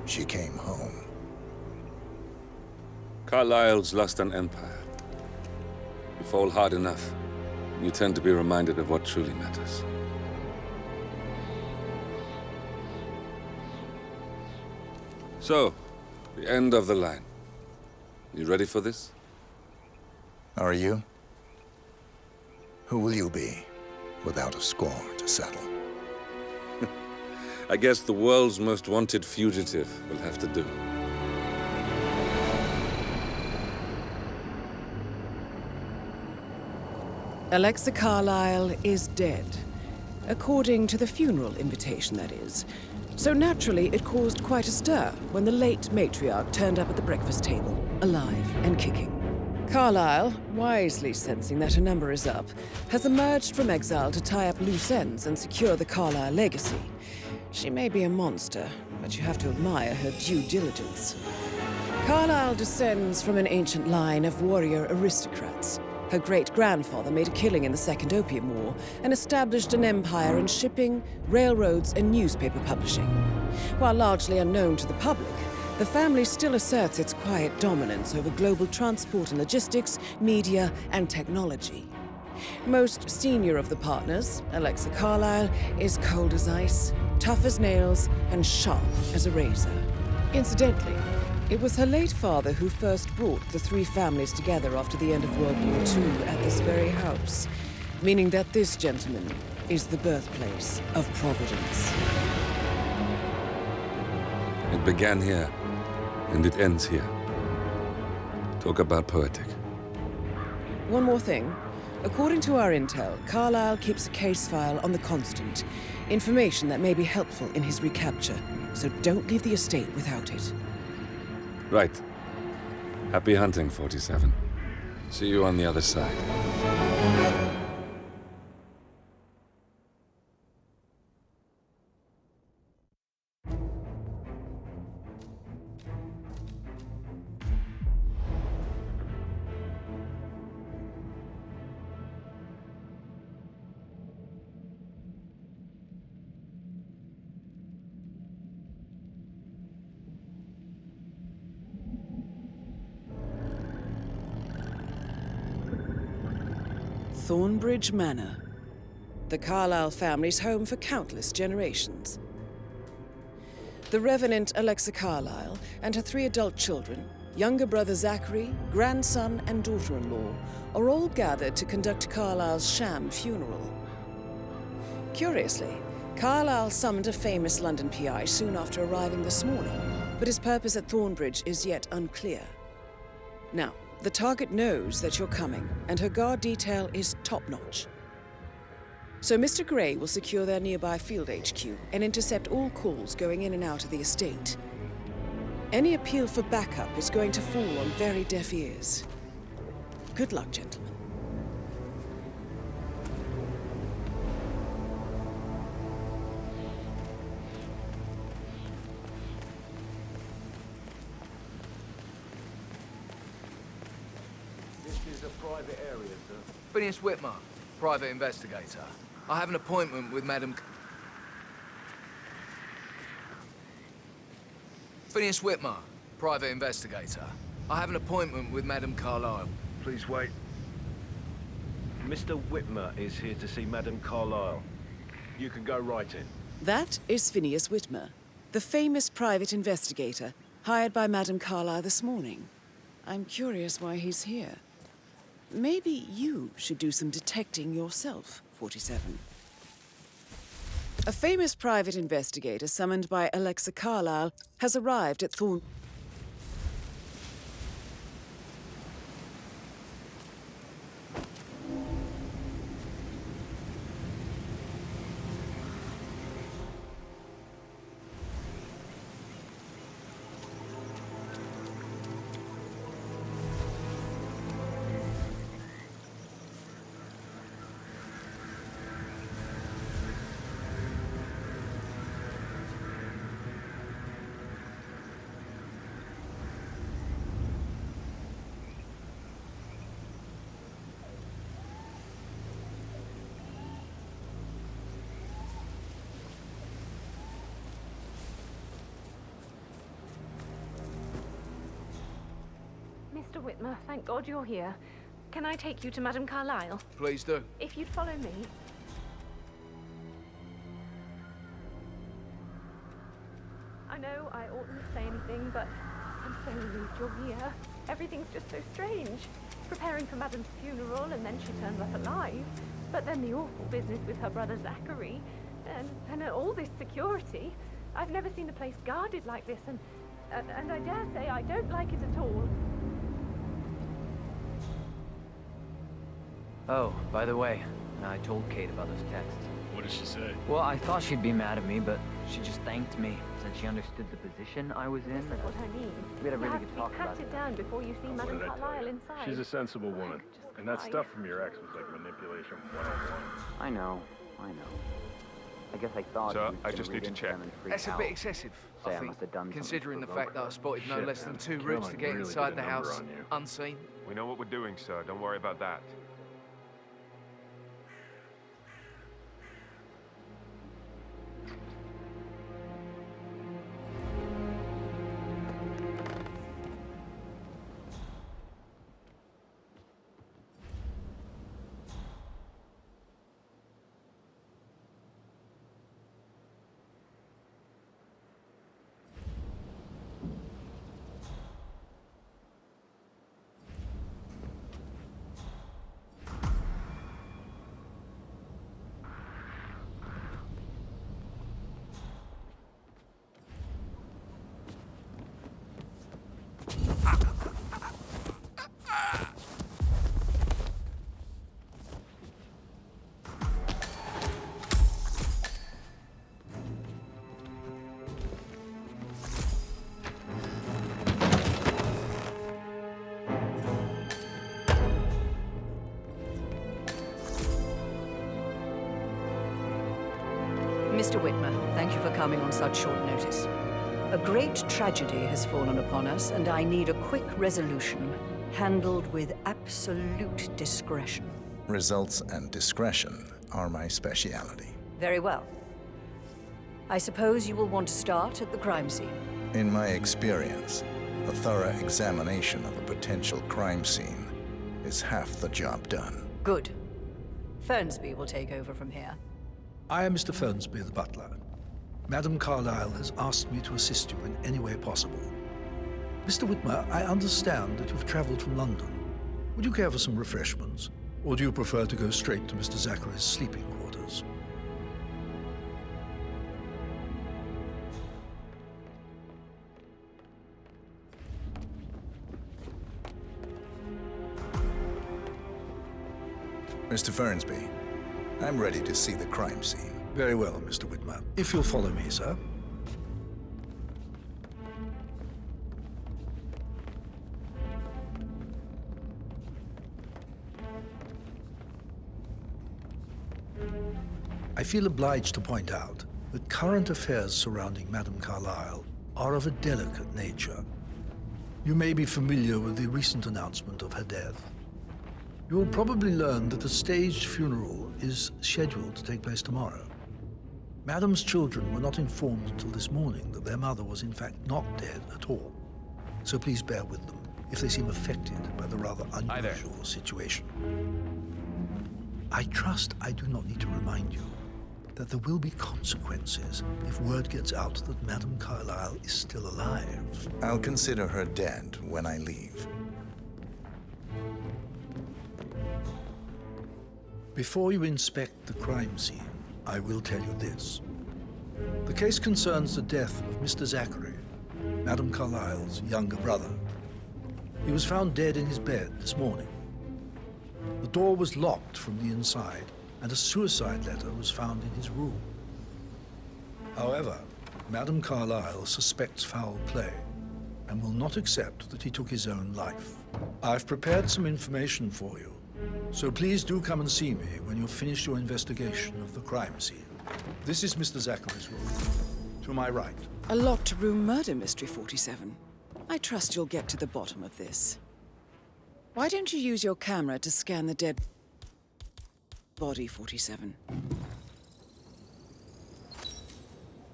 she came home. Carlyle's lost an empire. You fall hard enough, you tend to be reminded of what truly matters. So, the end of the line. You ready for this? Are you? Who will you be, without a score to settle? I guess the world's most wanted fugitive will have to do. Alexa Carlyle is dead. According to the funeral invitation, that is. So naturally, it caused quite a stir when the late matriarch turned up at the breakfast table, alive and kicking. Carlyle, wisely sensing that her number is up, has emerged from exile to tie up loose ends and secure the Carlyle legacy. She may be a monster, but you have to admire her due diligence. Carlyle descends from an ancient line of warrior aristocrats. Her great-grandfather made a killing in the Second Opium War and established an empire in shipping, railroads, and newspaper publishing. While largely unknown to the public, the family still asserts its quiet dominance over global transport and logistics, media, and technology. Most senior of the partners, Alexa Carlyle, is cold as ice, tough as nails, and sharp as a razor. Incidentally, it was her late father who first brought the three families together after the end of World War II at this very house, meaning that this gentleman is the birthplace of Providence. It began here, and it ends here. Talk about poetic. One more thing. According to our intel, Carlyle keeps a case file on the Constant, information that may be helpful in his recapture, so don't leave the estate without it. Right. Happy hunting, 47. See you on the other side. Thornbridge Manor, the Carlyle family's home for countless generations. The Revenant Alexa Carlyle and her 3 adult children, younger brother Zachary, grandson and daughter-in-law, are all gathered to conduct Carlyle's sham funeral. Curiously, Carlyle summoned a famous London PI soon after arriving this morning, but his purpose at Thornbridge is yet unclear. Now, the target knows that you're coming, and her guard detail is top-notch. So Mr. Gray will secure their nearby field HQ and intercept all calls going in and out of the estate. Any appeal for backup is going to fall on very deaf ears. Good luck, gentlemen. Private area, sir. Phineas Whitmer, private investigator. I have an appointment with Madam... Phineas Whitmer, private investigator. I have an appointment with Madam Carlyle. Please wait. Mr. Whitmer is here to see Madam Carlyle. You can go right in. That is Phineas Whitmer, the famous private investigator hired by Madam Carlyle this morning. I'm curious why he's here. Maybe you should do some detecting yourself, 47. A famous private investigator summoned by Alexa Carlyle has arrived at Thorn... Mr. Whitmer, thank God you're here. Can I take you to Madame Carlyle? Please do. If you'd follow me. I know I oughtn't say anything, but I'm so relieved you're here. Everything's just so strange. Preparing for Madame's funeral, and then she turns up alive. But then the awful business with her brother Zachary, and all this security. I've never seen the place guarded like this, and I dare say I don't like it at all. Oh, by the way, I told Kate about those texts. What did she say? Well, I thought she'd be mad at me, but she just thanked me. Said she understood the position I was in. This is what I mean. We had a You really have good to talk be about patted it. down before you see What Madame did I tell Carlyle you? inside. She's a sensible woman. Just And that cry. stuff from your ex was like manipulation 101. I know. I guess I thought. Sir, he was I gonna just read need to into check. them and freak That's a out. bit excessive, Say I I think, must have done something considering to the fact that I provoke spotted no Shit, less than man. 2 Caroline routes to get really inside did the a number house on you. unseen. We know what we're doing, sir. Don't worry about that. Mr. Whitmer, thank you for coming on such short notice. A great tragedy has fallen upon us, and I need a quick resolution, handled with absolute discretion. Results and discretion are my speciality. Very well. I suppose you will want to start at the crime scene. In my experience, a thorough examination of a potential crime scene is half the job done. Good. Fernsby will take over from here. I am Mr. Fernsby, the butler. Madame Carlyle has asked me to assist you in any way possible. Mr. Whitmer, I understand that you've traveled from London. Would you care for some refreshments? Or do you prefer to go straight to Mr. Zachary's sleeping quarters? Mr. Fernsby, I'm ready to see the crime scene. Very well, Mr. Whitmer. If you'll follow me, sir. I feel obliged to point out that current affairs surrounding Madame Carlyle are of a delicate nature. You may be familiar with the recent announcement of her death. You will probably learn that a staged funeral is scheduled to take place tomorrow. Madame's children were not informed until this morning that their mother was in fact not dead at all. So please bear with them if they seem affected by the rather unusual situation. I trust I do not need to remind you that there will be consequences if word gets out that Madame Carlyle is still alive. I'll consider her dead when I leave. Before you inspect the crime scene, I will tell you this. The case concerns the death of Mr. Zachary, Madame Carlyle's younger brother. He was found dead in his bed this morning. The door was locked from the inside, and a suicide letter was found in his room. However, Madame Carlyle suspects foul play and will not accept that he took his own life. I've prepared some information for you, so please do come and see me when you've finished your investigation of the crime scene. This is Mr. Zachary's room. To my right. A locked room murder mystery, 47. I trust you'll get to the bottom of this. Why don't you use your camera to scan the dead body, 47?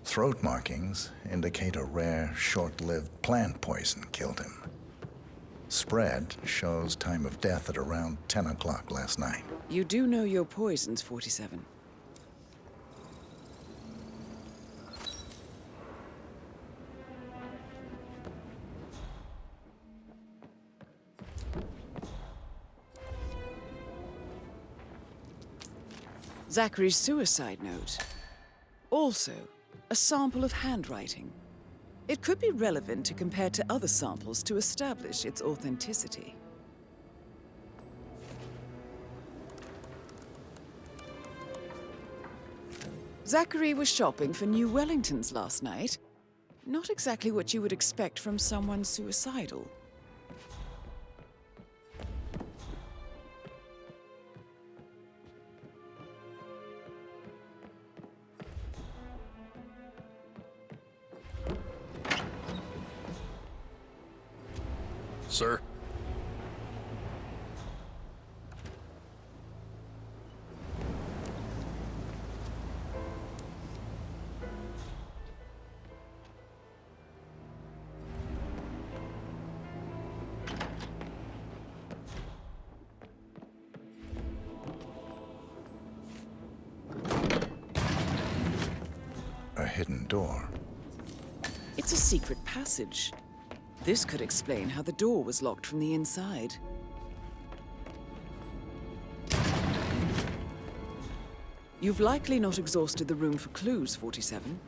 Throat markings indicate a rare, short-lived plant poison killed him. Spread shows time of death at around 10 o'clock last night. You do know your poisons, 47. Zachary's suicide note. Also, a sample of handwriting. It could be relevant to compare to other samples to establish its authenticity. Zachary was shopping for new Wellingtons last night. Not exactly what you would expect from someone suicidal. Sir? A hidden door. It's a secret passage. This could explain how the door was locked from the inside. You've likely not exhausted the room for clues, 47.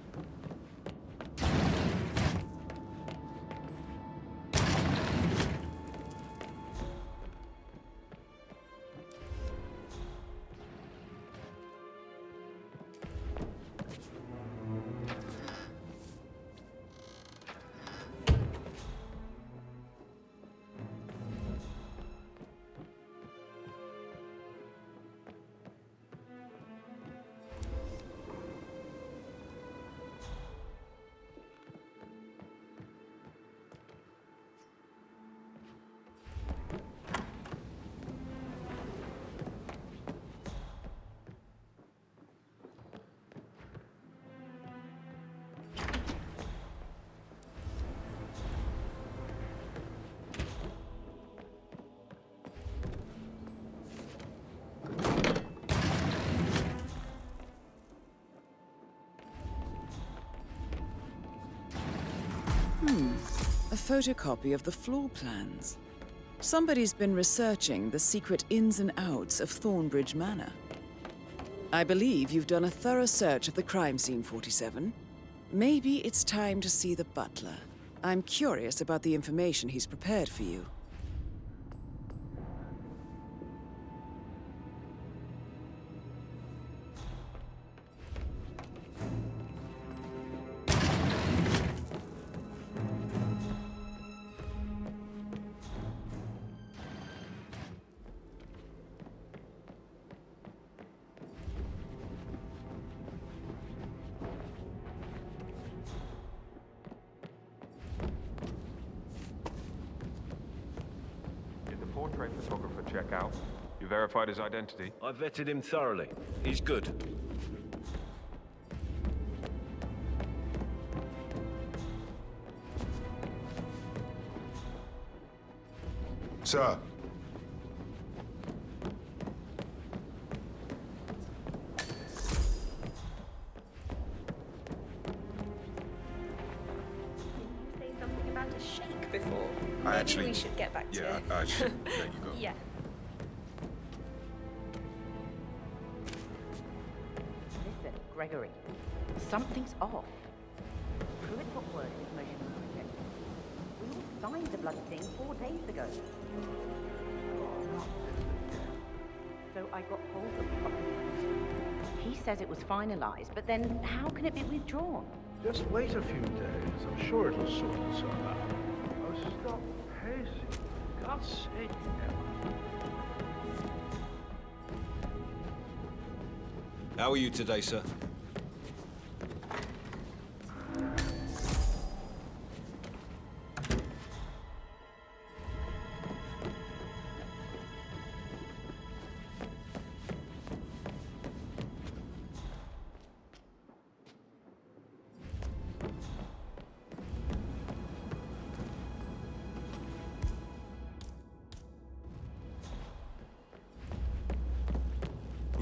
A photocopy of the floor plans. Somebody's been researching the secret ins and outs of Thornbridge Manor. I believe you've done a thorough search of the crime scene, 47. Maybe it's time to see the butler. I'm curious about the information he's prepared for you. Portrait photographer check out. You verified his identity? I vetted him thoroughly. He's good. Sir. Say something about a shake before. Maybe we should get back to it. I should let you go. Yeah. Listen, Gregory, something's off. Pruitt put word in his motion project. We all signed the bloody thing 4 days ago. So I got hold of the document. He says it was finalized, but then how can it be withdrawn? Just wait a few days. I'm sure it'll sort itself out. Oh, stop pacing. For God's sake, Emma. How are you today, sir?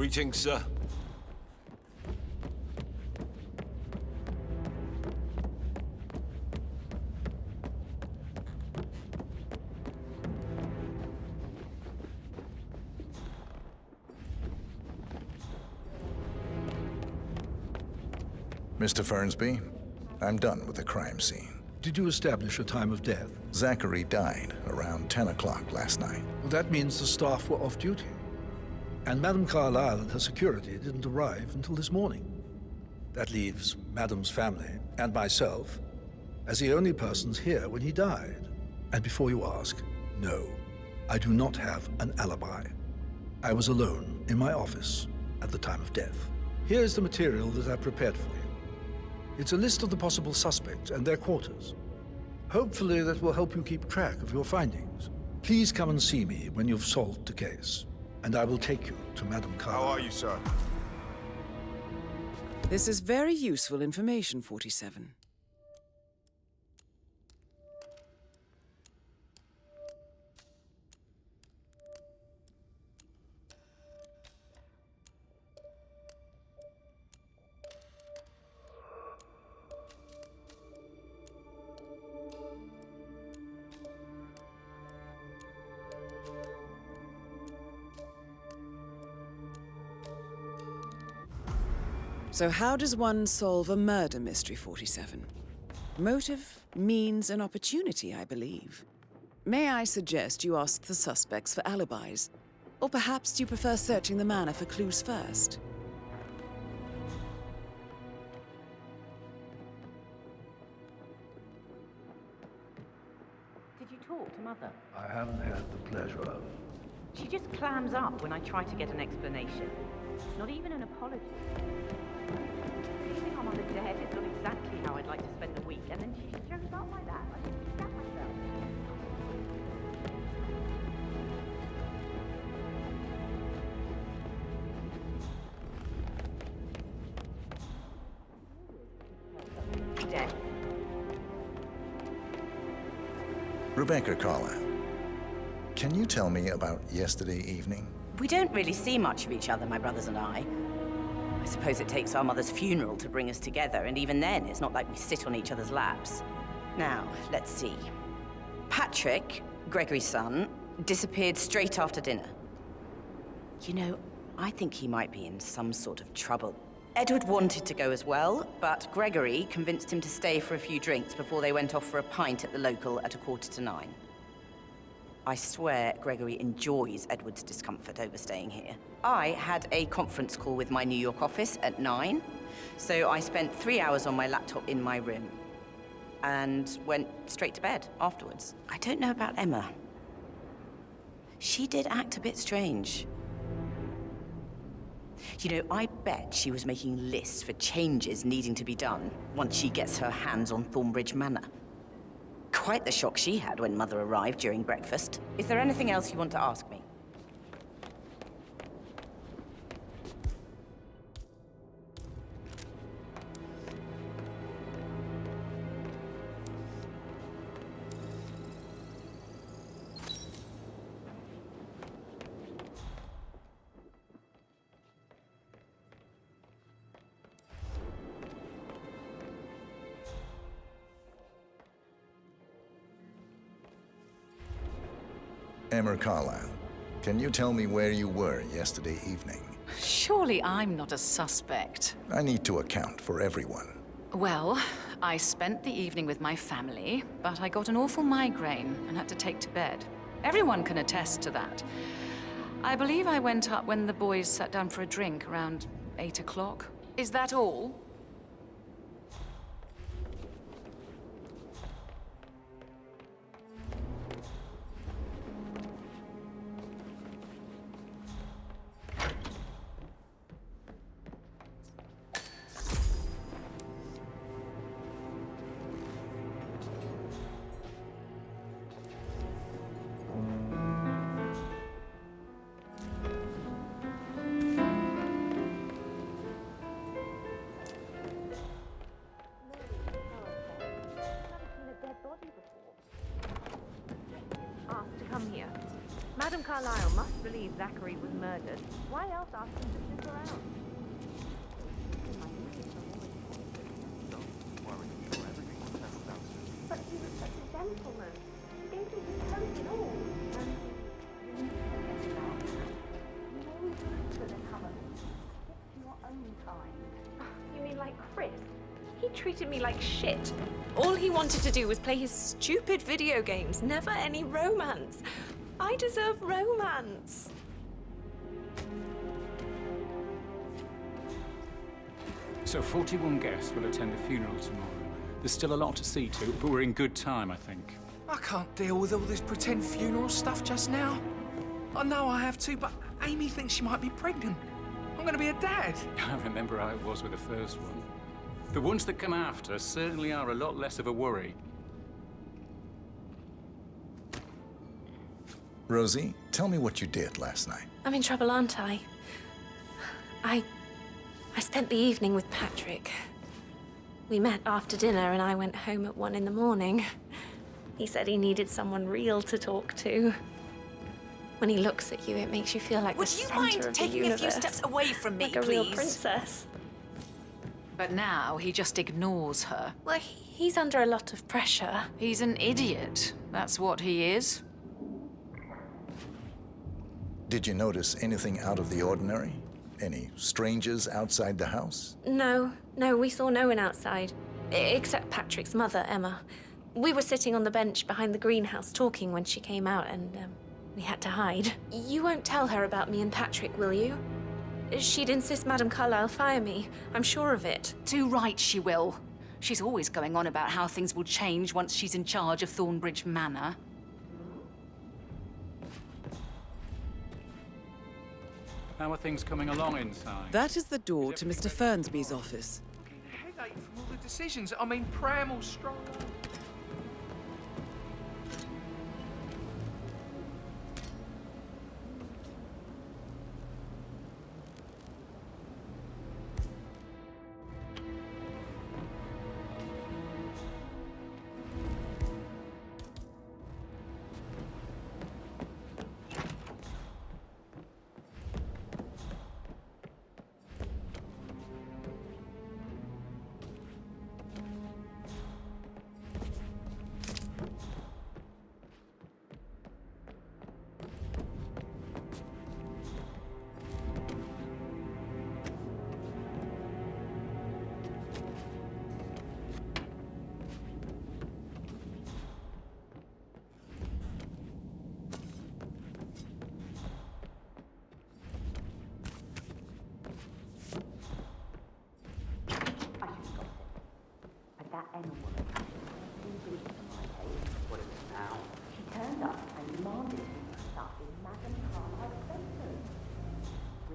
Greetings, sir. Mr. Fernsby, I'm done with the crime scene. Did you establish a time of death? Zachary died around 10 o'clock last night. Well, that means the staff were off duty. And Madame Carlyle and her security didn't arrive until this morning. That leaves Madame's family and myself as the only persons here when he died. And before you ask, no, I do not have an alibi. I was alone in my office at the time of death. Here is the material that I prepared for you. It's a list of the possible suspects and their quarters. Hopefully that will help you keep track of your findings. Please come and see me when you've solved the case, and I will take you to Madame Carlyle. How are you, sir? This is very useful information, 47. So how does one solve a murder mystery, 47? Motive, means, and opportunity, I believe. May I suggest you ask the suspects for alibis? Or perhaps you prefer searching the manor for clues first? Did you talk to Mother? I haven't had the pleasure of. She just clams up when I try to get an explanation. Not even an apology. Leaving our mother dead is not exactly how I'd like to spend the week, and then she shows up like that. I just scat myself. Dead. Rebecca Carlyle, can you tell me about yesterday evening? We don't really see much of each other, my brothers and I. I suppose it takes our mother's funeral to bring us together, and even then, it's not like we sit on each other's laps. Now, let's see. Patrick, Gregory's son, disappeared straight after dinner. You know, I think he might be in some sort of trouble. Edward wanted to go as well, but Gregory convinced him to stay for a few drinks before they went off for a pint at the local at 9:15. I swear Gregory enjoys Edward's discomfort over staying here. I had a conference call with my New York office at 9, so I spent 3 hours on my laptop in my room and went straight to bed afterwards. I don't know about Emma. She did act a bit strange. You know, I bet she was making lists for changes needing to be done once she gets her hands on Thornbridge Manor. Quite the shock she had when Mother arrived during breakfast. Is there anything else you want to ask me? Emma Carlyle, can you tell me where you were yesterday evening? Surely I'm not a suspect. I need to account for everyone. Well, I spent the evening with my family, but I got an awful migraine and had to take to bed. Everyone can attest to that. I believe I went up when the boys sat down for a drink around 8 o'clock. Is that all? Asked to come here. Madame Carlyle must believe Zachary was murdered. Why else ask him to But he was such a gentleman. He gave me his coat and all. And no good for the cover. Pick your own kind. You mean like Chris? He treated me like shit. All he wanted to do was play his stupid video games, never any romance. I deserve romance. So 41 guests will attend the funeral tomorrow. There's still a lot to see to, but we're in good time, I think. I can't deal with all this pretend funeral stuff just now. I know I have to, but Amy thinks she might be pregnant. I'm gonna be a dad. I remember how it was with the first one. The ones that come after certainly are a lot less of a worry. Rosie, tell me what you did last night. I'm in trouble, aren't I? I spent the evening with Patrick. We met after dinner and I went home at 1 in the morning. He said he needed someone real to talk to. When he looks at you, it makes you feel like the center of the universe. Would you mind taking a few steps away from me, like a real princess. But now he just ignores her. Well, he's under a lot of pressure. He's an idiot. That's what he is. Did you notice anything out of the ordinary? Any strangers outside the house? No, we saw no one outside. Except Patrick's mother, Emma. We were sitting on the bench behind the greenhouse talking when she came out and we had to hide. You won't tell her about me and Patrick, will you? She'd insist Madame Carlyle fire me. I'm sure of it. Too right she will. She's always going on about how things will change once she's in charge of Thornbridge Manor. How are things coming along inside? That is the door to Mr. Fernsby's office. Headache from all the decisions. I mean, Prammel's strong. That Emma woman, she did for my case what it was now. She turned up and demanded to be put up in Madame Carlyle's sentence.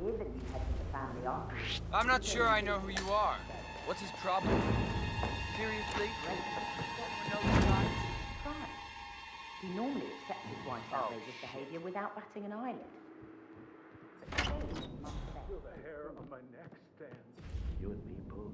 We're the new head of the family, aren't we? I'm not sure I know who you are. What's his problem? Seriously? Crime. He normally accepts his wife's outrageous behavior without batting an eyelid. But today he must Feel the hair on my neck stand. You and me both.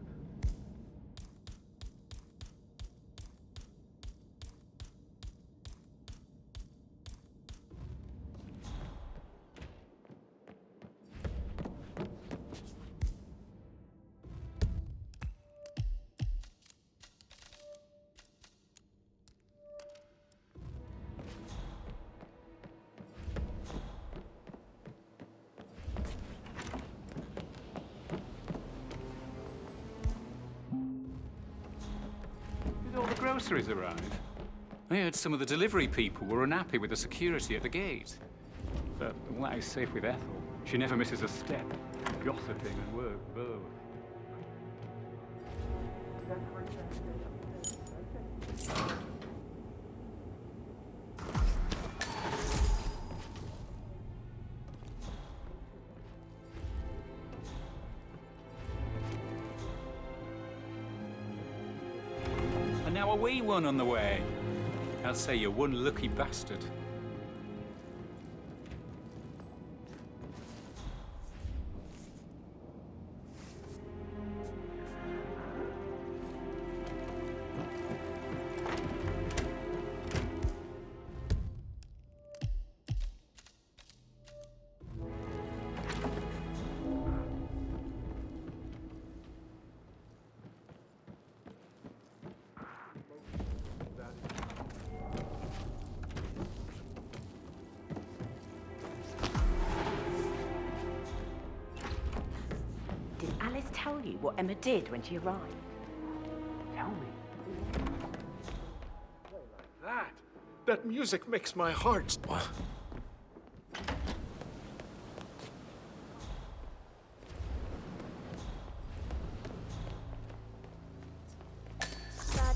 Did all the groceries arrive? I heard some of the delivery people were unhappy with the security at the gate. But all that is safe with Ethel. She never misses a step. Gossiping and work both. And now a wee one on the way. I'd say you're one lucky bastard. tell you what Emma did when she arrived? Tell me. That music makes my heart... Bad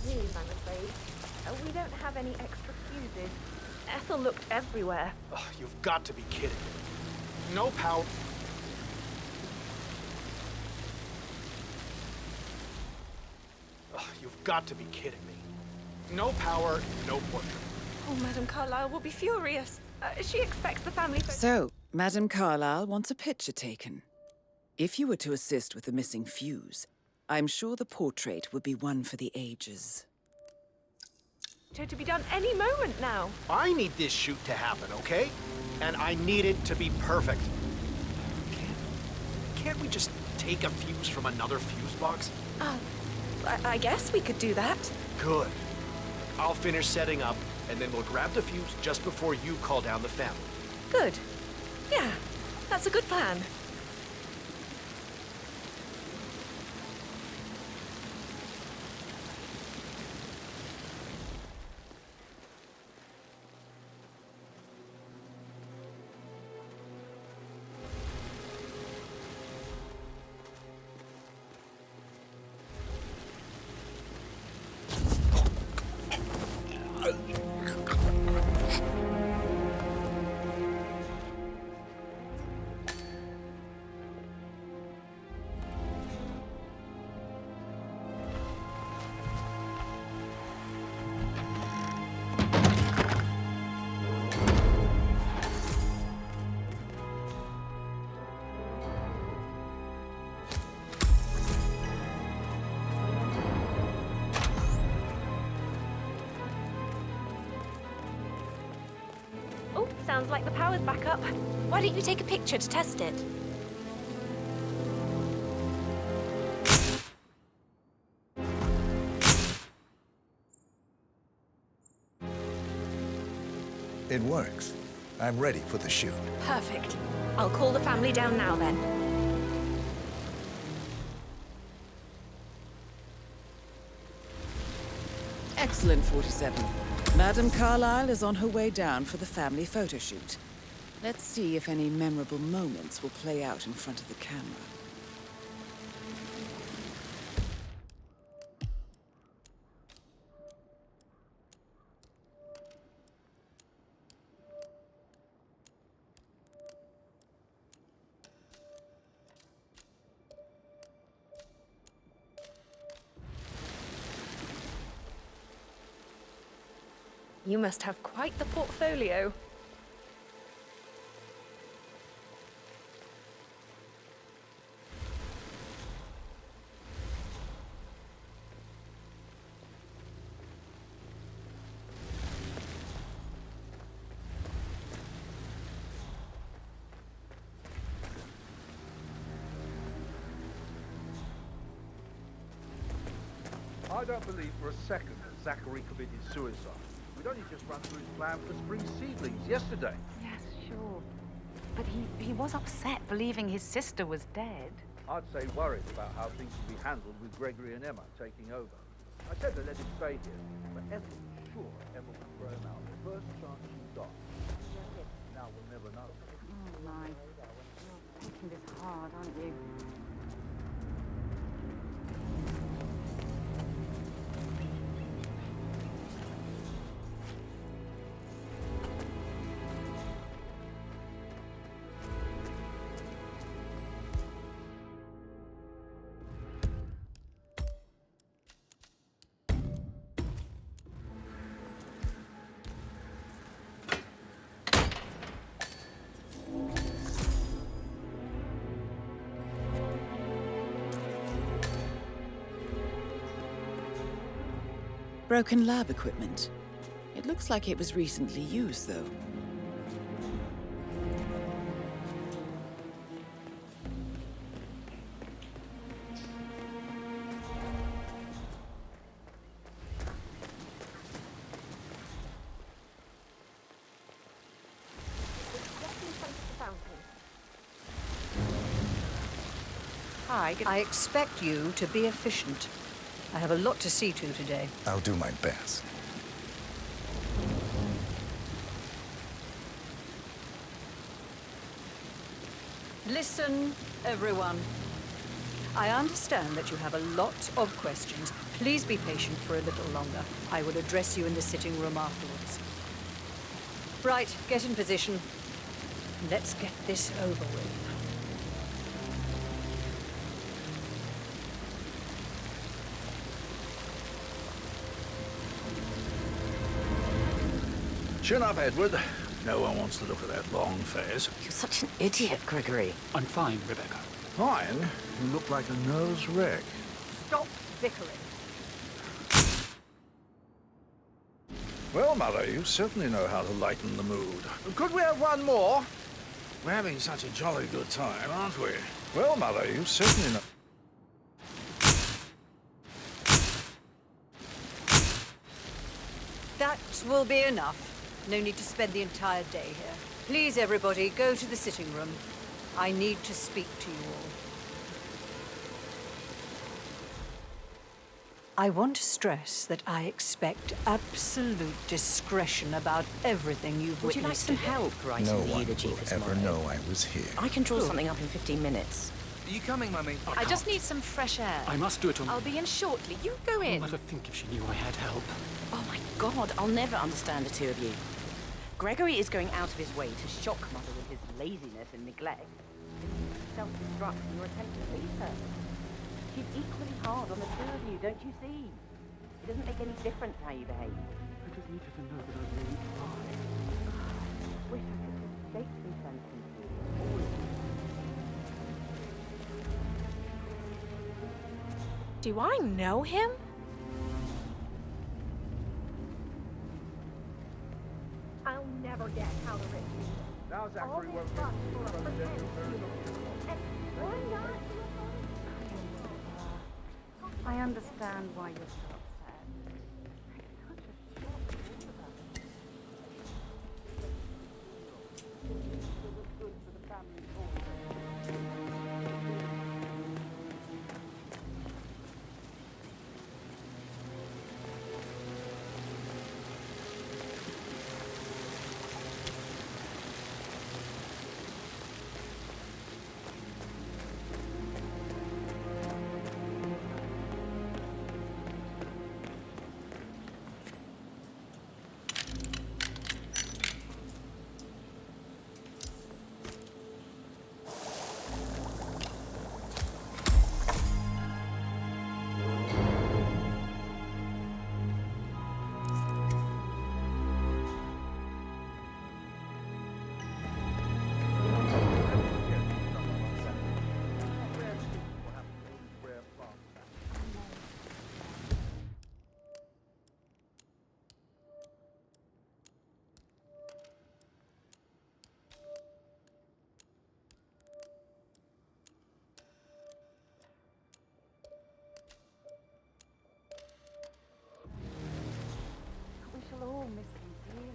news, I'm afraid. We don't have any extra fuses. Ethel looked everywhere. Oh, you've got to be kidding me. No power... Oh, you've got to be kidding me. No power, no portrait. Oh, Madame Carlyle will be furious. She expects the family... So, Madame Carlyle wants a picture taken. If you were to assist with the missing fuse, I'm sure the portrait would be one for the ages. To be done any moment now. I need this shoot to happen, okay? And I need it to be perfect. Can't we just take a fuse from another fuse box? I guess we could do that. Good. I'll finish setting up, and then we'll grab the fuse just before you call down the family. Good. Yeah, that's a good plan. Sounds like the power's back up. Why don't you take a picture to test it? It works. I'm ready for the shoot. Perfect. I'll call the family down now then. Excellent, 47. Madame Carlyle is on her way down for the family photo shoot. Let's see if any memorable moments will play out in front of the camera. You must have quite the portfolio. I don't believe for a second that Zachary committed suicide. We'd only just run through his plan for spring seedlings yesterday. Yes, sure. But he was upset believing his sister was dead. I'd say worried about how things would be handled with Gregory and Emma taking over. I said to let him stay here, but Ethel was sure Emma would throw him out the first chance she got. Now we'll never know. Oh my. You're taking this hard, aren't you? Broken lab equipment. It looks like it was recently used, though. Hi. I expect you to be efficient. I have a lot to see to today. I'll do my best. Listen, everyone. I understand that you have a lot of questions. Please be patient for a little longer. I will address you in the sitting room afterwards. Right, get in position. Let's get this over with. Chin up, Edward. No one wants to look at that long face. You're such an idiot, Gregory. I'm fine, Rebecca. Fine? You look like a nervous wreck. Stop bickering. Well, Mother, you certainly know how to lighten the mood. Could we have one more? We're having such a jolly good time, aren't we? Well, Mother, you certainly know... That will be enough. No need to spend the entire day here. Please, everybody, go to the sitting room. I need to speak to you all. I want to stress that I expect absolute discretion about everything you've Would you like witnessed some today. help writing No the one eulogy will for tomorrow? ever know I was here. I can draw something up in 15 minutes. Are you coming, Mummy? I just need some fresh air. I must do it on... I'll be in shortly. You go in. Mother, think if she knew I had help. Oh my God, I'll never understand the two of you. Gregory is going out of his way to shock Mother with his laziness and neglect. Self-destruct in your attempt to please her. She's equally hard on the two of you, don't you see? It doesn't make any difference how you behave. I just needed to know that I really tried. Wish I could escape these sentences. All of you. Do I know him? I'll never get how to rich. Now Zachary won't get to Why not? I understand why you're so upset. Such a shock to all of us. It was good for the family we shall all miss him dearly.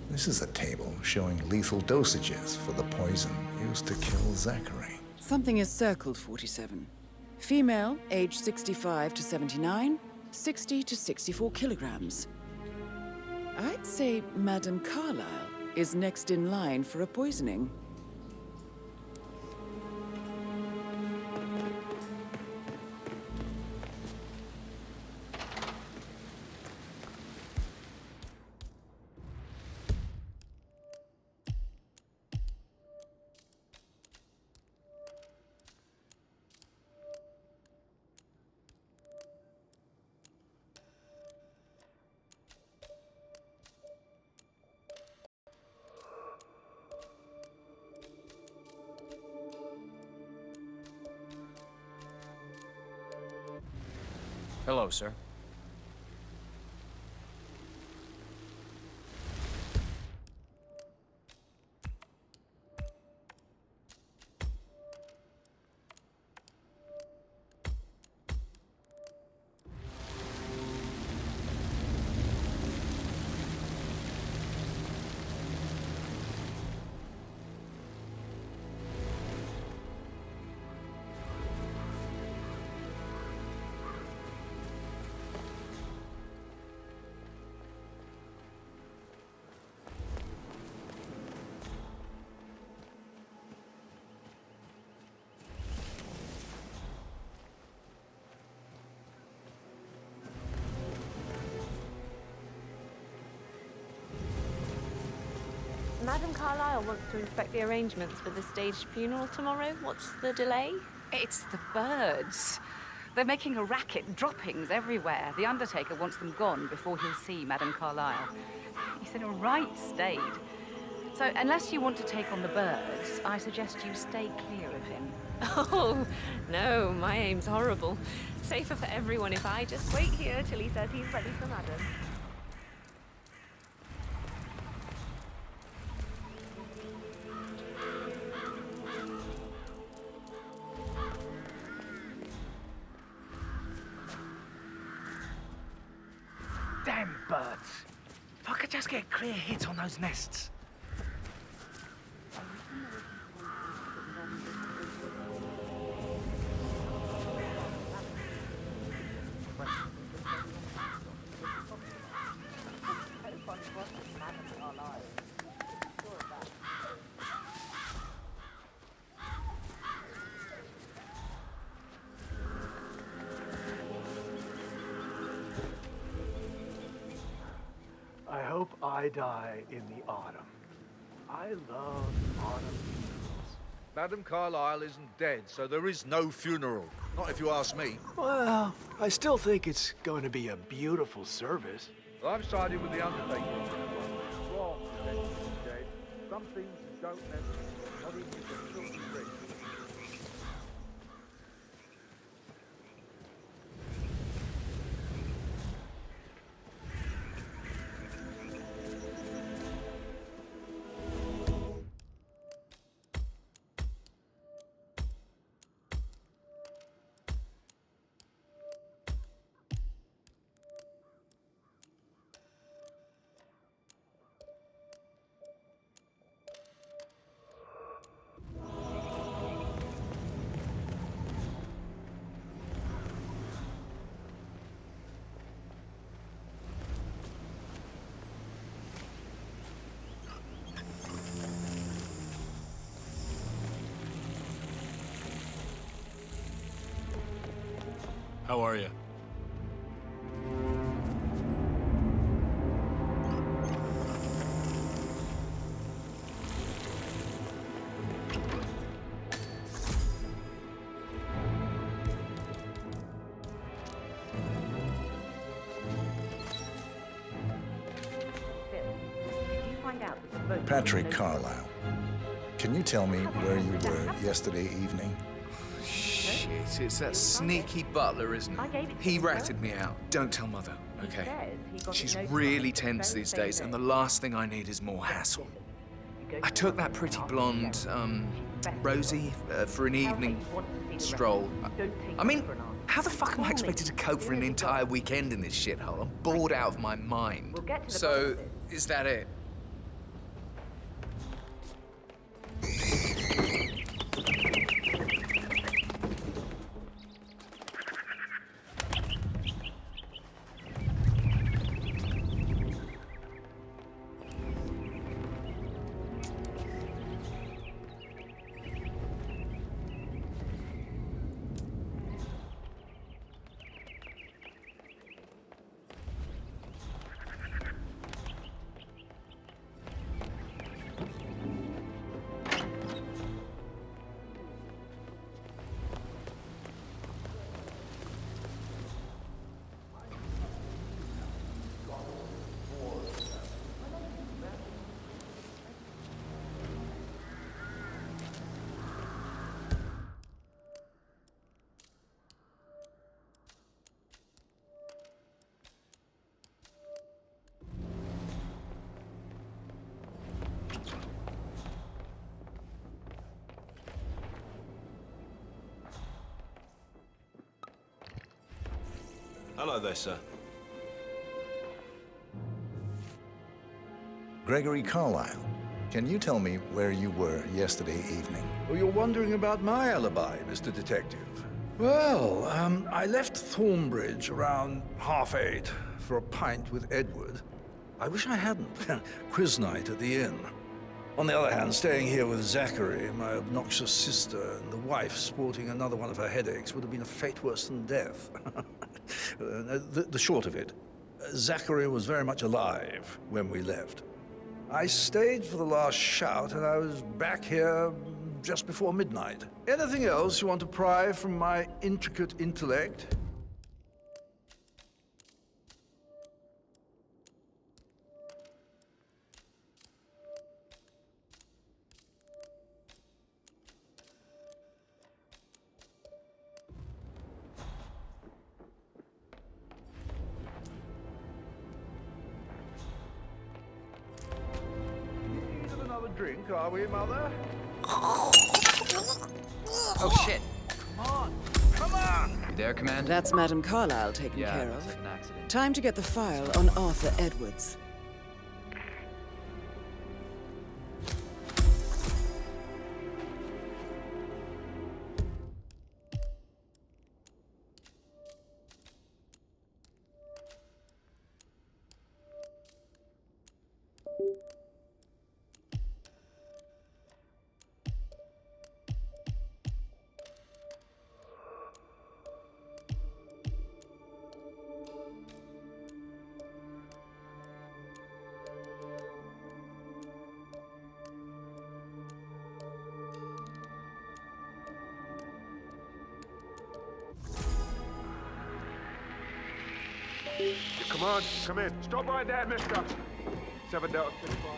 This is a table showing lethal dosages for the poison used to kill Zachary. Something is circled, 47. Female, age 65 to 79, 60 to 64 kilograms. I'd say Madame Carlyle is next in line for a poisoning. Hello, sir. Madame Carlyle wants to inspect the arrangements for the staged funeral tomorrow. What's the delay? It's the birds. They're making a racket, droppings everywhere. The Undertaker wants them gone before he'll see Madame Carlyle. He's in a right state. So unless you want to take on the birds, I suggest you stay clear of him. Oh, no, my aim's horrible. Safer for everyone if I just wait here till he says he's ready for Madame. Damn birds. If I could just get a clear hit on those nests. I hope I die in the autumn. I love autumn funerals. Madame Carlyle isn't dead, so there is no funeral. Not if you ask me. Well, I still think it's going to be a beautiful service. Well, I'm siding with the Undertaker. Strong defense of the dead. Some things you don't necessarily, not even if they're filthy rich. How are you? Patrick Carlyle, can you tell me where you were yesterday evening? Shit, it's that sneaky butler, isn't it? He ratted me out. Don't tell Mother, okay? She's really tense these days, and the last thing I need is more hassle. I took that pretty blonde, Rosie, for an evening stroll. I mean, how the fuck am I expected to cope for an entire weekend in this shithole? I'm bored out of my mind. So, is that it? Hello there, sir. Gregory Carlyle, can you tell me where you were yesterday evening? Oh, you're wondering about my alibi, Mr. Detective. Well, I left Thornbridge around 8:30 for a pint with Edward. I wish I hadn't. Quiz night at the inn. On the other hand, staying here with Zachary, my obnoxious sister, and the wife sporting another one of her headaches would have been a fate worse than death. The short of it, Zachary was very much alive when we left. I stayed for the last shout, and I was back here just before midnight. Anything else you want to pry from my intricate intellect? Drink, are we, Mother? Oh, shit. Come on! Come on! You there, Commander? That's Madame Carlyle taken care looks of. like an accident. Time to get the file on Arthur Edwards. Come on, come in. Stop right there, mister. 7 Delta 55.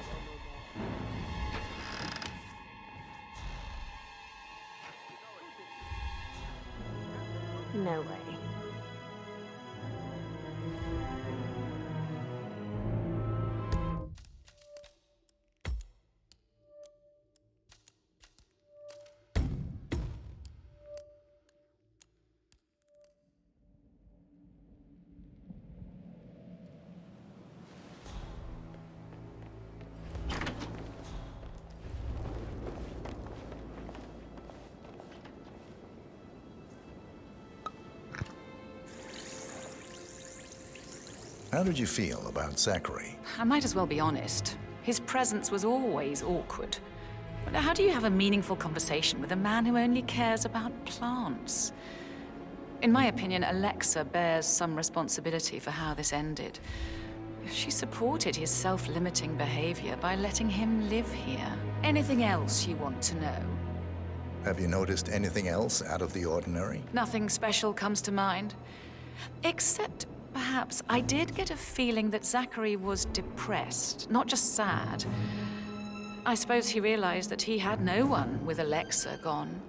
No way. How did you feel about Zachary? I might as well be honest. His presence was always awkward. But how do you have a meaningful conversation with a man who only cares about plants? In my opinion, Alexa bears some responsibility for how this ended. She supported his self-limiting behavior by letting him live here. Anything else you want to know? Have you noticed anything else out of the ordinary? Nothing special comes to mind. Except, perhaps, I did get a feeling that Zachary was depressed, not just sad. I suppose he realized that he had no one with Alexa gone.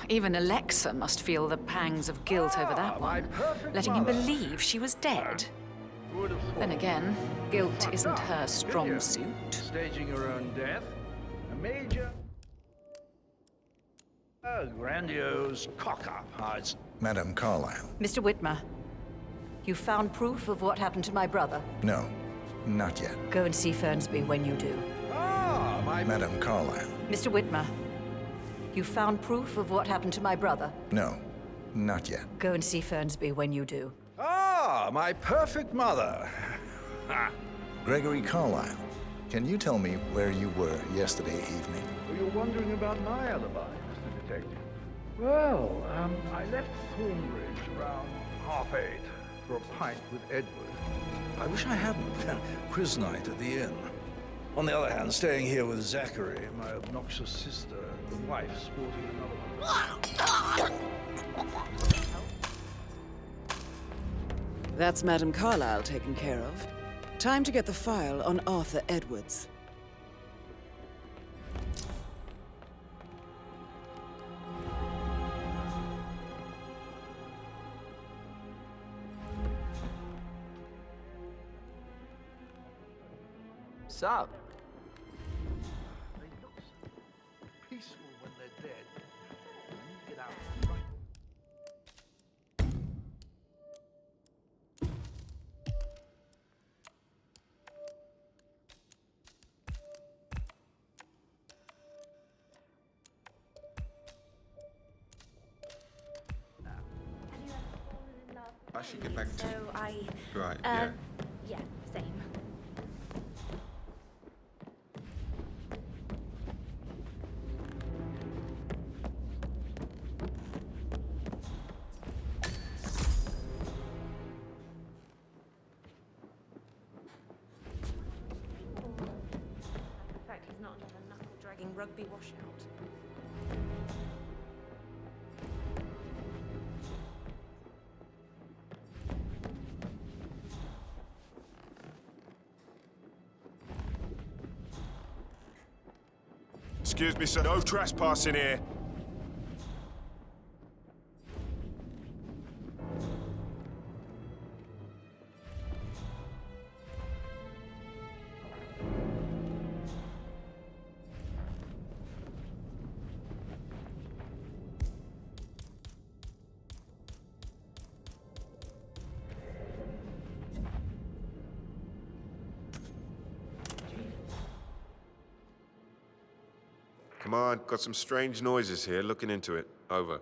Even Alexa must feel the pangs of guilt over that one, letting him believe she was dead. Then again, guilt isn't her strong suit. Staging her own death. A major... a grandiose cock-up. Madame Carlyle. Mr. Whitmer, you found proof of what happened to my brother? No, not yet. Go and see Fernsby when you do. Madame Carlyle. Mr. Whitmer, you found proof of what happened to my brother? No, not yet. Go and see Fernsby when you do. Ah, my perfect mother. Gregory Carlyle, can you tell me where you were yesterday evening? Were you wondering about my alibi, Mr. Detective? Well, I left Thornbridge around 8:30 for a pint with Edward. I wish I hadn't. Quiz night at the inn. On the other hand, staying here with Zachary, my obnoxious sister, and the wife sporting another one. That's Madame Carlyle taken care of. Time to get the file on Arthur Edwards. Sup? They look so peaceful when they're dead. When you get out right. I should get back to... So I... Right, yeah. Yeah, same. dragging rugby washout. Excuse me, sir. No trespassing here. Come on, got some strange noises here. Looking into it. Over.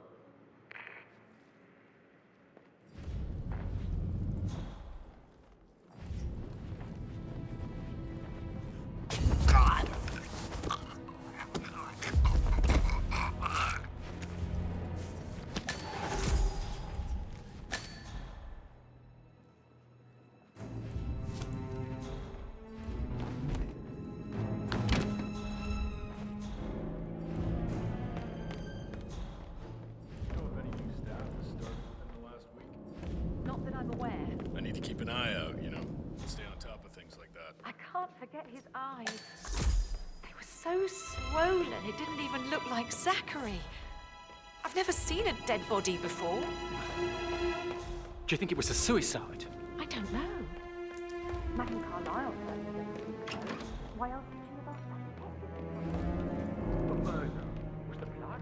Not that I'm aware. I need to keep an eye out, you know, stay on top of things like that. I can't forget his eyes. They were so swollen, it didn't even look like Zachary. I've never seen a dead body before. Do you think it was a suicide? I don't know. Madame Carlyle certainly doesn't think so. Why else did she have asked that? The murder was the plot.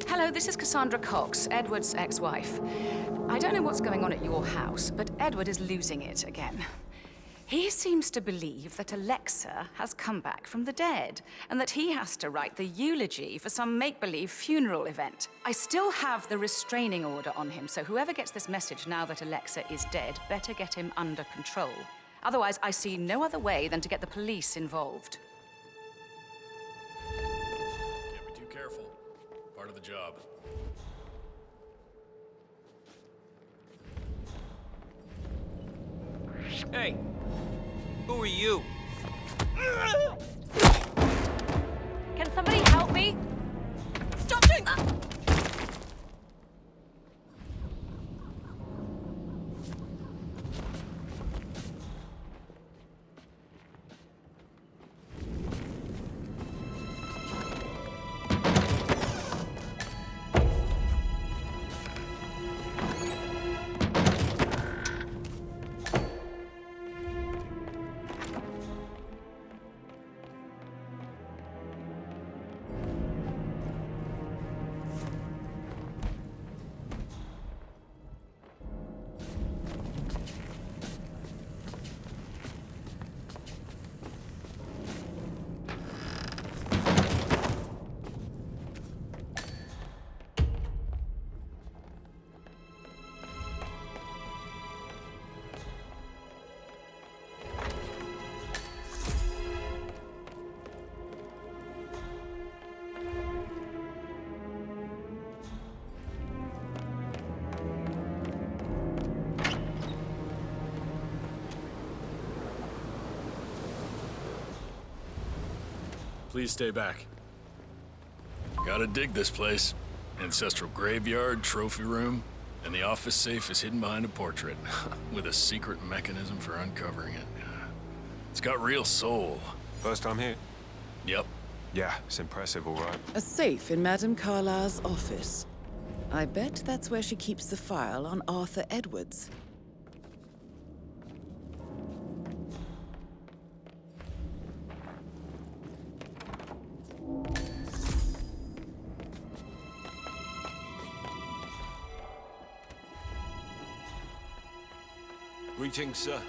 Hello, this is Cassandra Cox, Edward's ex-wife. I don't know what's going on at your house, but Edward is losing it again. He seems to believe that Alexa has come back from the dead, and that he has to write the eulogy for some make-believe funeral event. I still have the restraining order on him, so whoever gets this message now that Alexa is dead better get him under control. Otherwise, I see no other way than to get the police involved. Can't be too careful. Part of the job. Hey! Who are you? Can somebody help me? Stop doing that! Please stay back. Gotta dig this place. Ancestral graveyard, trophy room, and the office safe is hidden behind a portrait, with a secret mechanism for uncovering it. It's got real soul. First time here? Yep. Yeah, it's impressive, all right. A safe in Madame Carlyle's office. I bet that's where she keeps the file on Arthur Edwards. Greetings, sir.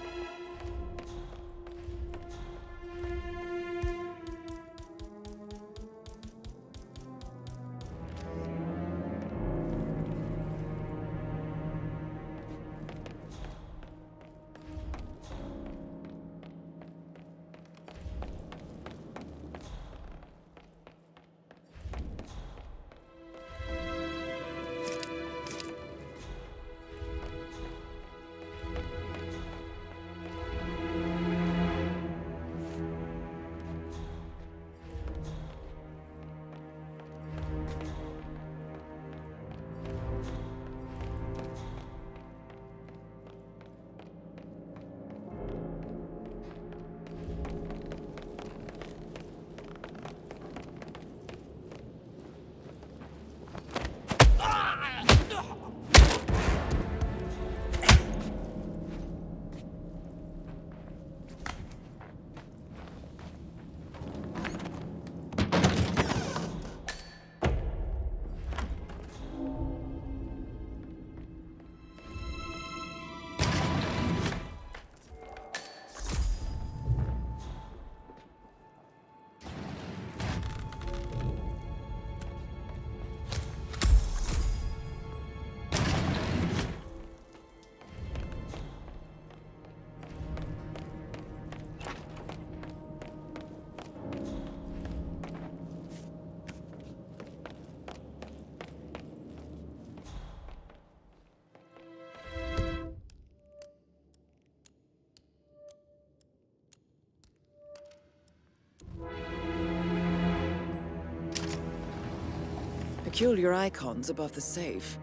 Peculiar icons above the safe.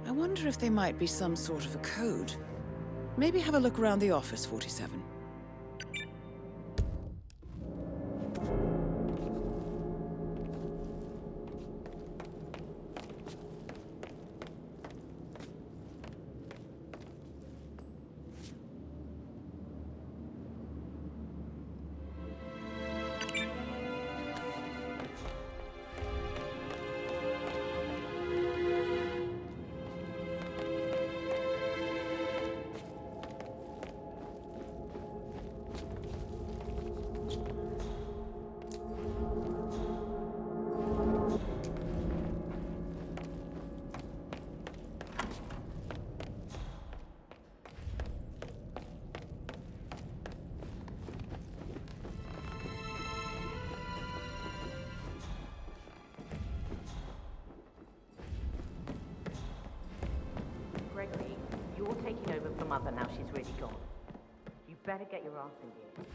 I wonder if they might be some sort of a code. Maybe have a look around the office, 47. Gregory, you're taking over for Mother now she's really gone. You better get your ass in gear.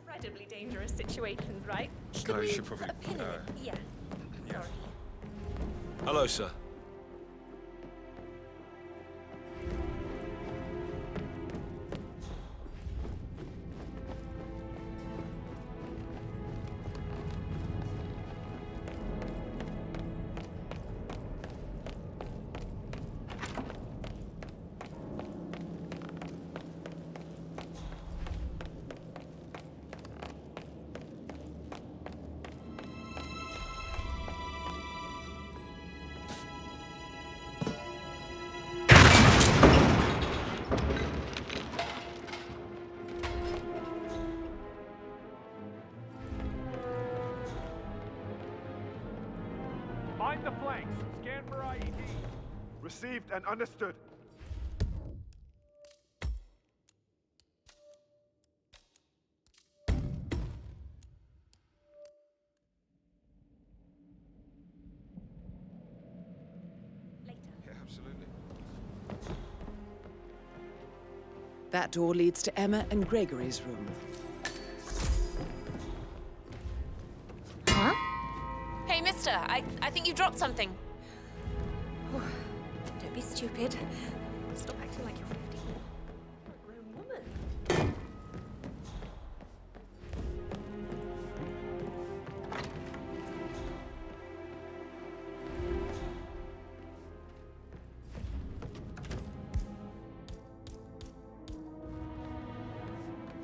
Incredibly dangerous situations, right? No, you should probably. Yeah. Sorry. Hello, sir. Mind the flanks. Scan for IED. Received and understood. Yeah, absolutely. That door leads to Emma and Gregory's room. Huh? Hey, mister, I think you dropped something. Oh, don't be stupid. Stop acting like you're 15. You're a grown woman.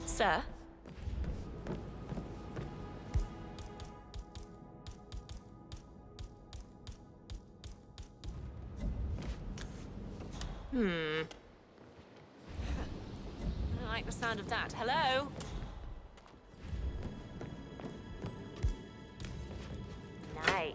Sir? I don't like the sound of that. Hello? Nice.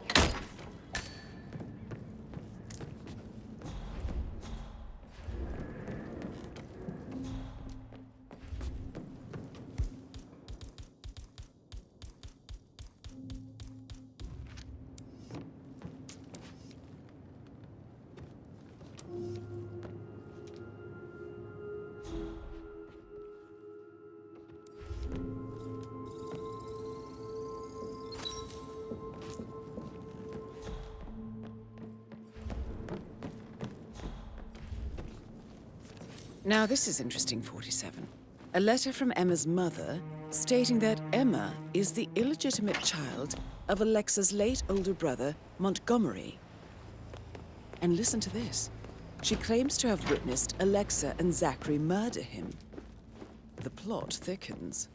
Now this is interesting, 47. A letter from Emma's mother stating that Emma is the illegitimate child of Alexa's late older brother, Montgomery. And listen to this. She claims to have witnessed Alexa and Zachary murder him. The plot thickens.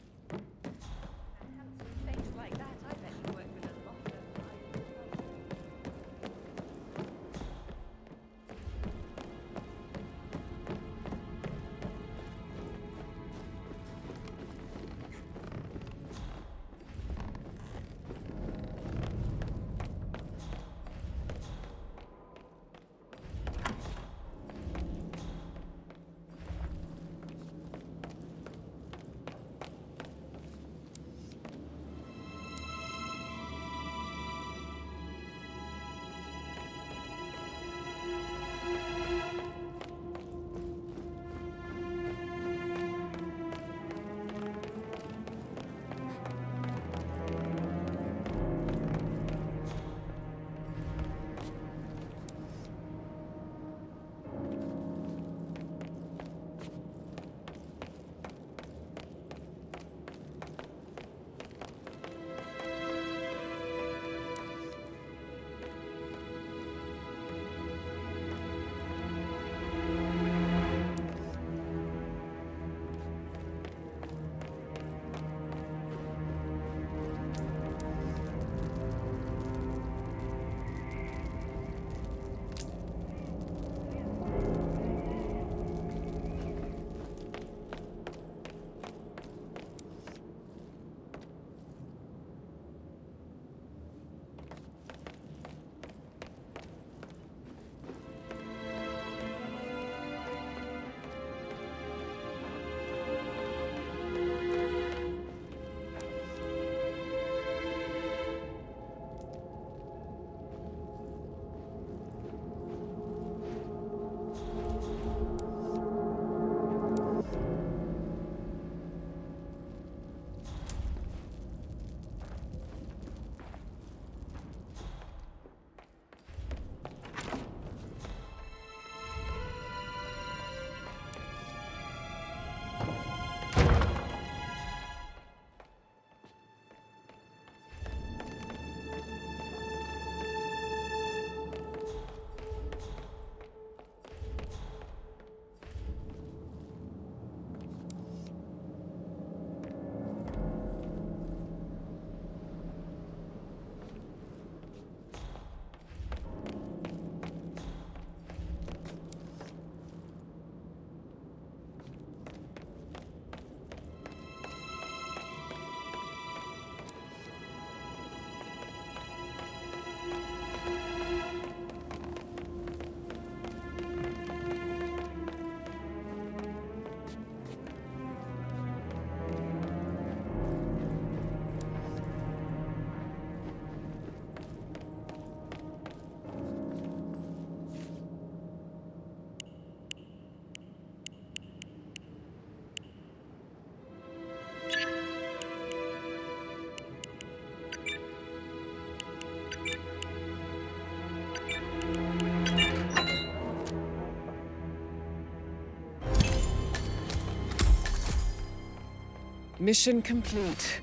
Mission complete.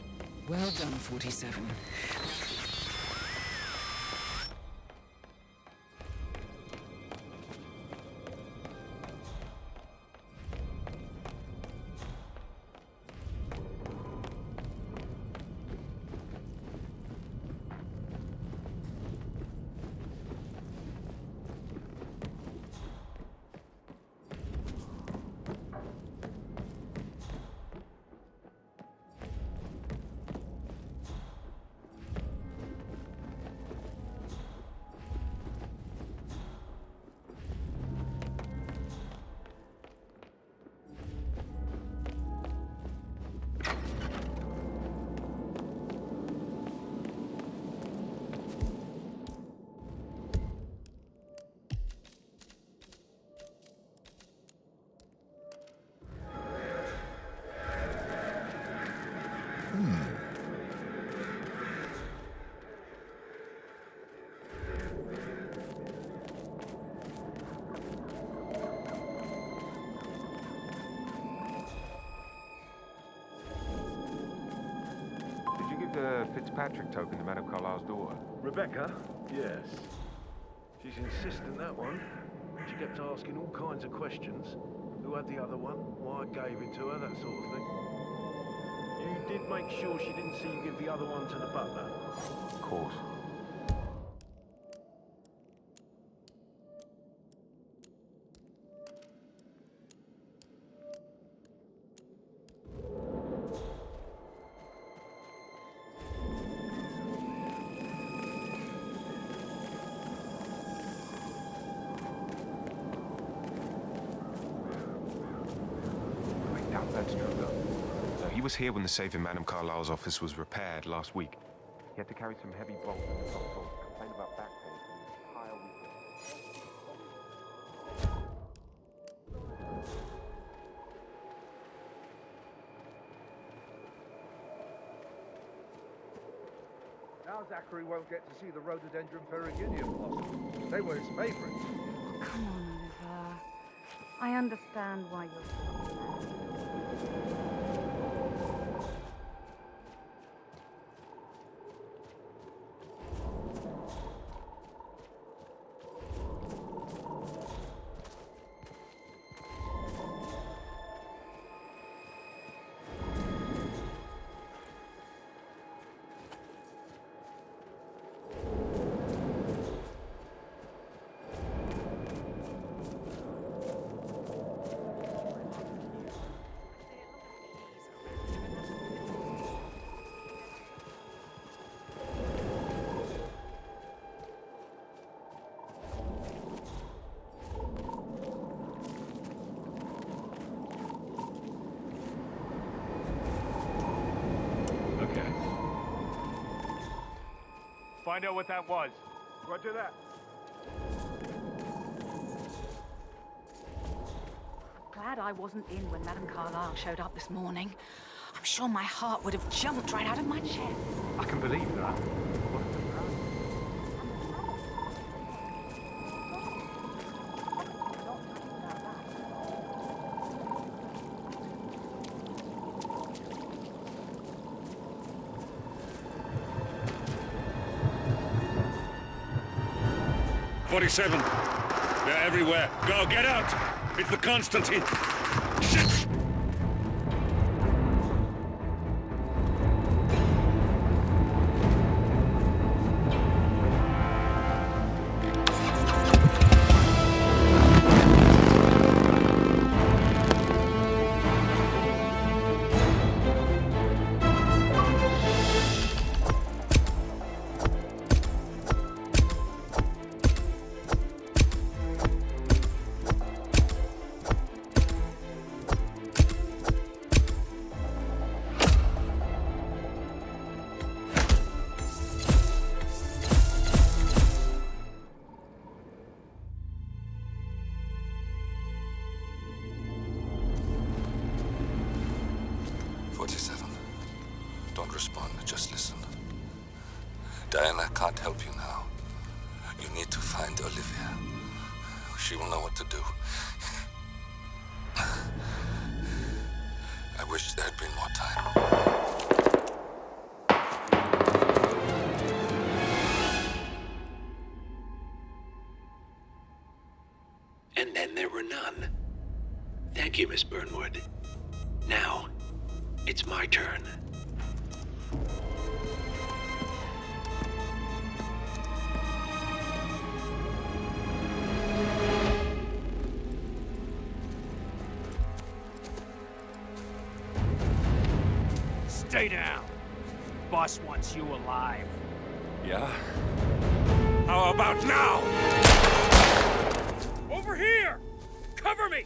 Well done, 47. The Fitzpatrick token to Madame Carlisle's daughter? Rebecca? Yes. She's insistent, that one. She kept asking all kinds of questions. Who had the other one? Why I gave it to her, that sort of thing. You did make sure she didn't see you give the other one to the butler? Of course. That's true, though. He was here when the safe in Madame Carlisle's office was repaired last week. He had to carry some heavy bolts at the top floor. Complained about back pain from the entire weekend. Now Zachary won't get to see the rhododendron ferruginea blossom. They were his favourites. Come on, Oliver. I understand why you're so sad. Find out what that was. Roger that. Glad I wasn't in when Madame Carlisle showed up this morning. I'm sure my heart would have jumped right out of my chest. I can believe that. 47. They're everywhere. Go, get out! It's the Constantine. Shit! Diana can't help you now. You need to find Olivia. She will know what to do. I wish there had been more time. And then there were none. Thank you, Miss Burnwood. Now, it's my turn. Stay down. Boss wants you alive. Yeah? How about now? Over here! Cover me!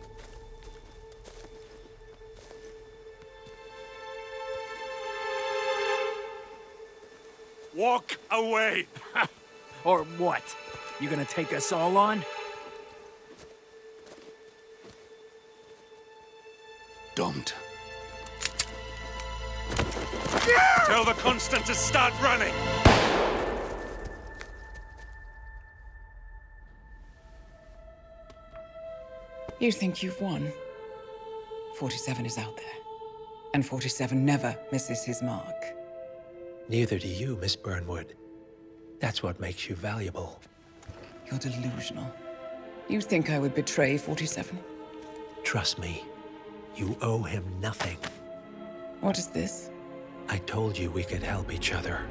Walk away! Or what? You gonna take us all on? Don't. Tell the Constant to start running! You think you've won? 47 is out there. And 47 never misses his mark. Neither do you, Miss Burnwood. That's what makes you valuable. You're delusional. You think I would betray 47? Trust me, you owe him nothing. What is this? I told you we could help each other,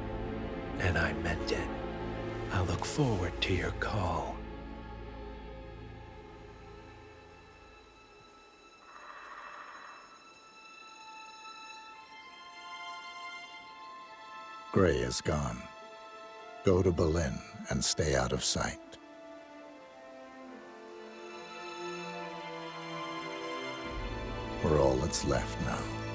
and I meant it. I'll look forward to your call. Gray is gone. Go to Berlin and stay out of sight. We're all that's left now.